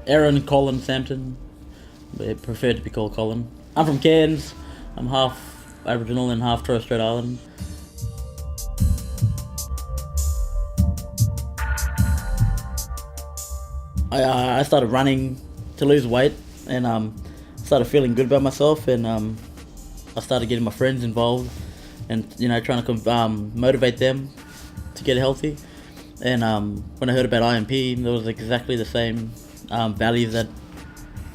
Aaron Colin Sampson, but prefer to be called Colin. I'm from Cairns. I'm half Aboriginal and half Torres Strait Island. I started running to lose weight, and started feeling good about myself, and I started getting my friends involved, and trying to motivate them to get healthy. And when I heard about IMP, there was exactly the same values that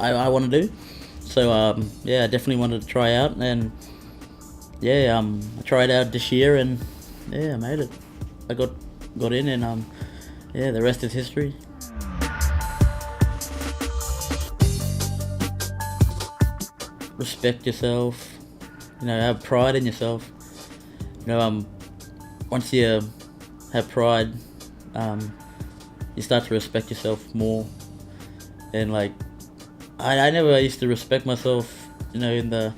I want to do. So I definitely wanted to try out, and I tried out this year, and I made it. I got in, and the rest is history. Respect yourself. Have pride in yourself. Once you have pride, you start to respect yourself more. And I never used to respect myself. In the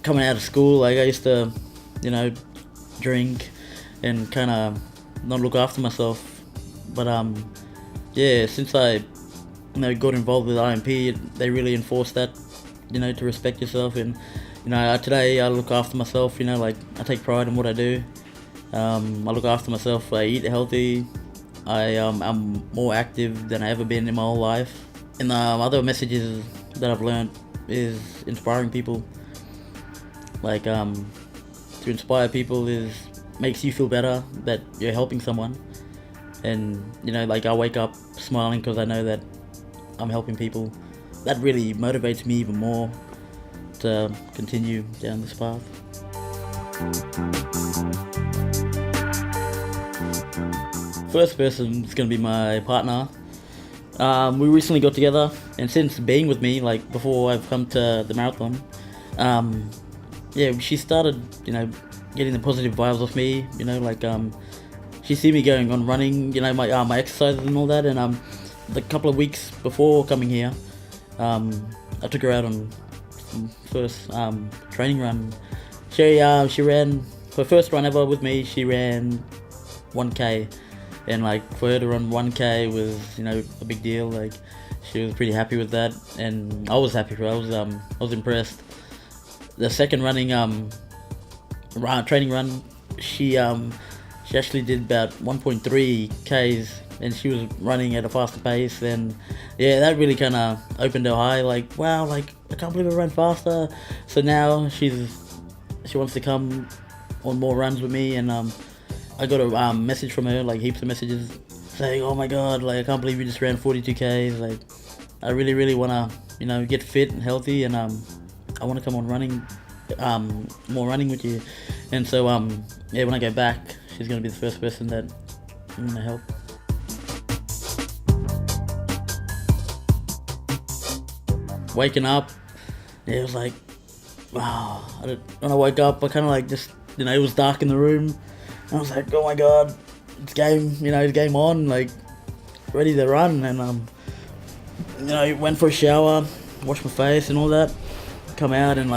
coming out of school, I used to, drink and kind of not look after myself. But since I, got involved with IMP, they really enforced that, to respect yourself. And today I look after myself. I take pride in what I do. I look after myself. I eat healthy. I'm more active than I ever been in my whole life. And other messages that I've learned is inspiring people. To inspire people makes you feel better that you're helping someone. And I wake up smiling because I know that I'm helping people. That really motivates me even more to continue down this path. First person is going to be my partner. We recently got together, and since being with me, before I've come to the marathon, she started, getting the positive vibes off me. She see me going on running, my exercises and all that. And the couple of weeks before coming here, I took her out on first training run. She ran her first run ever with me. She ran 1K, and for her to run 1K was a big deal. She was pretty happy with that, and I was happy for her. I was impressed. The second training run, she actually did about 1.3 Ks, and she was running at a faster pace. And that really kind of opened her eye. Wow, I can't believe I ran faster. So now she wants to come on more runs with me. And I got a message from her, heaps of messages saying, "Oh my god, I can't believe you just ran 42 Ks. I really want to get fit and healthy, and I want to come on running, more running with you." And so when I go back, she's going to be the first person that I'm going to help. Waking up, it was wow. When I woke up, I kind of just, it was dark in the room. And I was like, oh my god, it's game on, ready to run. And went for a shower, washed my face and all that, come out and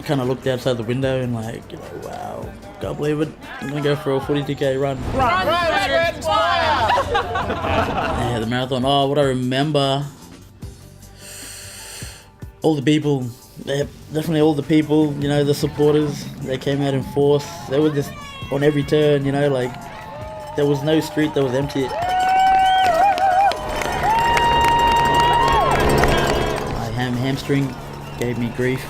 kind of looked outside the window and wow, can't believe it, I'm gonna go for a 42k run. Run, fire! The marathon. What I remember, all the people, definitely all the people, the supporters, they came out in force. They were just on every turn, there was no street that was empty. My hamstring gave me grief.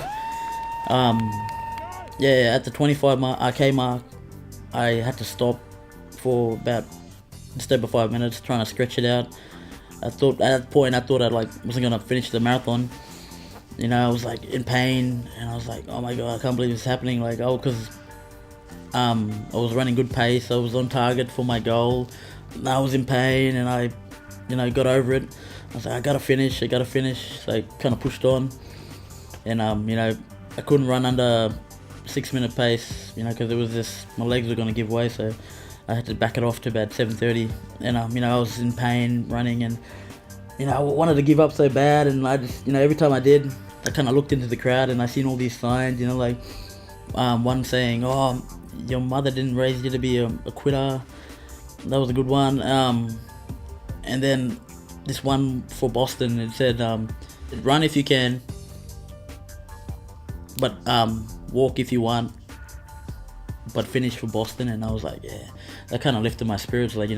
At the 25k mark, I had to stop for about just over 5 minutes, trying to stretch it out. At that point I wasn't gonna finish the marathon. I was in pain, and I was oh my god, I can't believe it's happening. Because I was running good pace, I was on target for my goal. I was in pain, and I got over it. I was I gotta finish. So I kind of pushed on, and I couldn't run under 6 minute pace, because it was my legs were gonna give way. So I had to back it off to about 7:30, and I was in pain running, and I wanted to give up so bad. And I just, every time I did, I kind of looked into the crowd, and I seen all these signs, one saying, "Oh, your mother didn't raise you to be a quitter." That was a good one. And then this one for Boston. It said, "Run if you can, but walk if you want, but finish for Boston." And I was like, yeah, that kind of lifted my spirits. Like,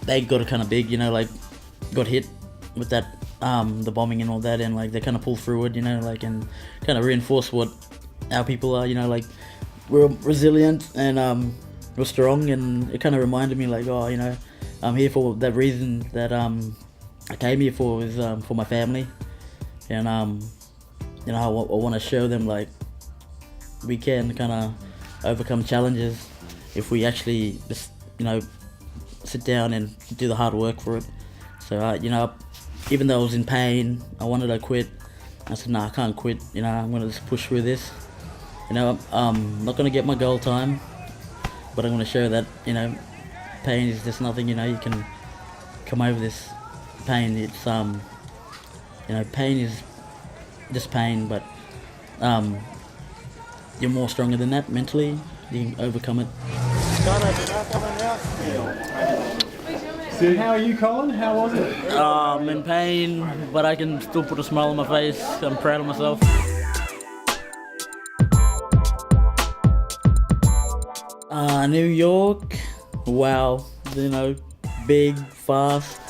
they got kind of big, like got hit with that, the bombing and all that, and like they kind of pulled through it, and kind of reinforced what our people are, like we're resilient and we're strong, and it kind of reminded me like, oh, I'm here for that reason that I came here for, is for my family, and I want to show them like we can kind of overcome challenges if we actually just sit down and do the hard work for it. So even though I was in pain, I wanted to quit. I said, no, I can't quit. I'm gonna just push through this. I'm not gonna get my goal time, but I'm gonna show that pain is just nothing. You can come over this pain. It's pain is just pain, but you're more stronger than that mentally. You can overcome it. So how are you, Colin? How was it? I'm in pain, but I can still put a smile on my face. I'm proud of myself. New York, wow, big, fast.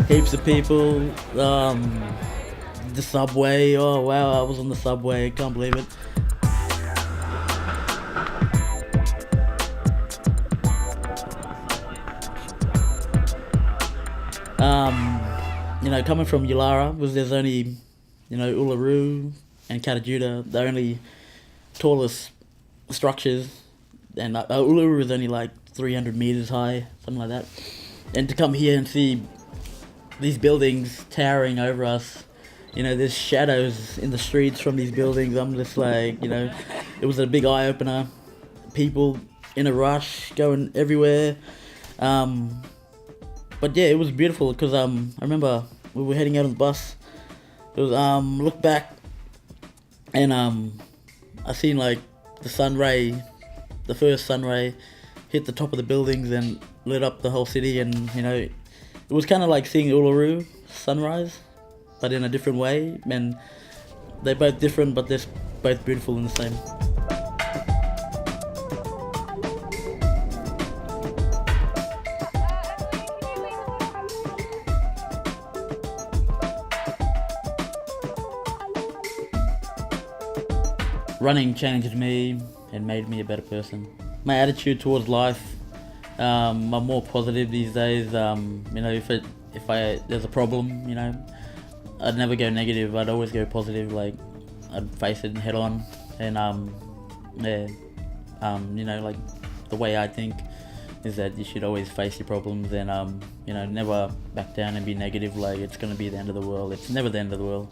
Heaps of people, the subway, oh wow, I was on the subway, can't believe it. Coming from Yulara, there's only, Uluru and Katajuda, the only tallest structures, and Uluru is only like 300 meters high, something like that. And to come here and see these buildings towering over us, there's shadows in the streets from these buildings. I'm just like, it was a big eye opener. People in a rush, going everywhere. But yeah, it was beautiful because I remember we were heading out on the bus. It was look back, and I seen like the sun ray, the first sun ray, hit the top of the buildings and lit up the whole city, and it was kind of like seeing Uluru sunrise, but in a different way. And they're both different, but they're both beautiful in the same. Running changed me and made me a better person. My attitude towards life, I'm more positive these days. If there's a problem, I'd never go negative. I'd always go positive. Like I'd face it head on, and like the way I think is that you should always face your problems and never back down and be negative. Like it's gonna be the end of the world. It's never the end of the world.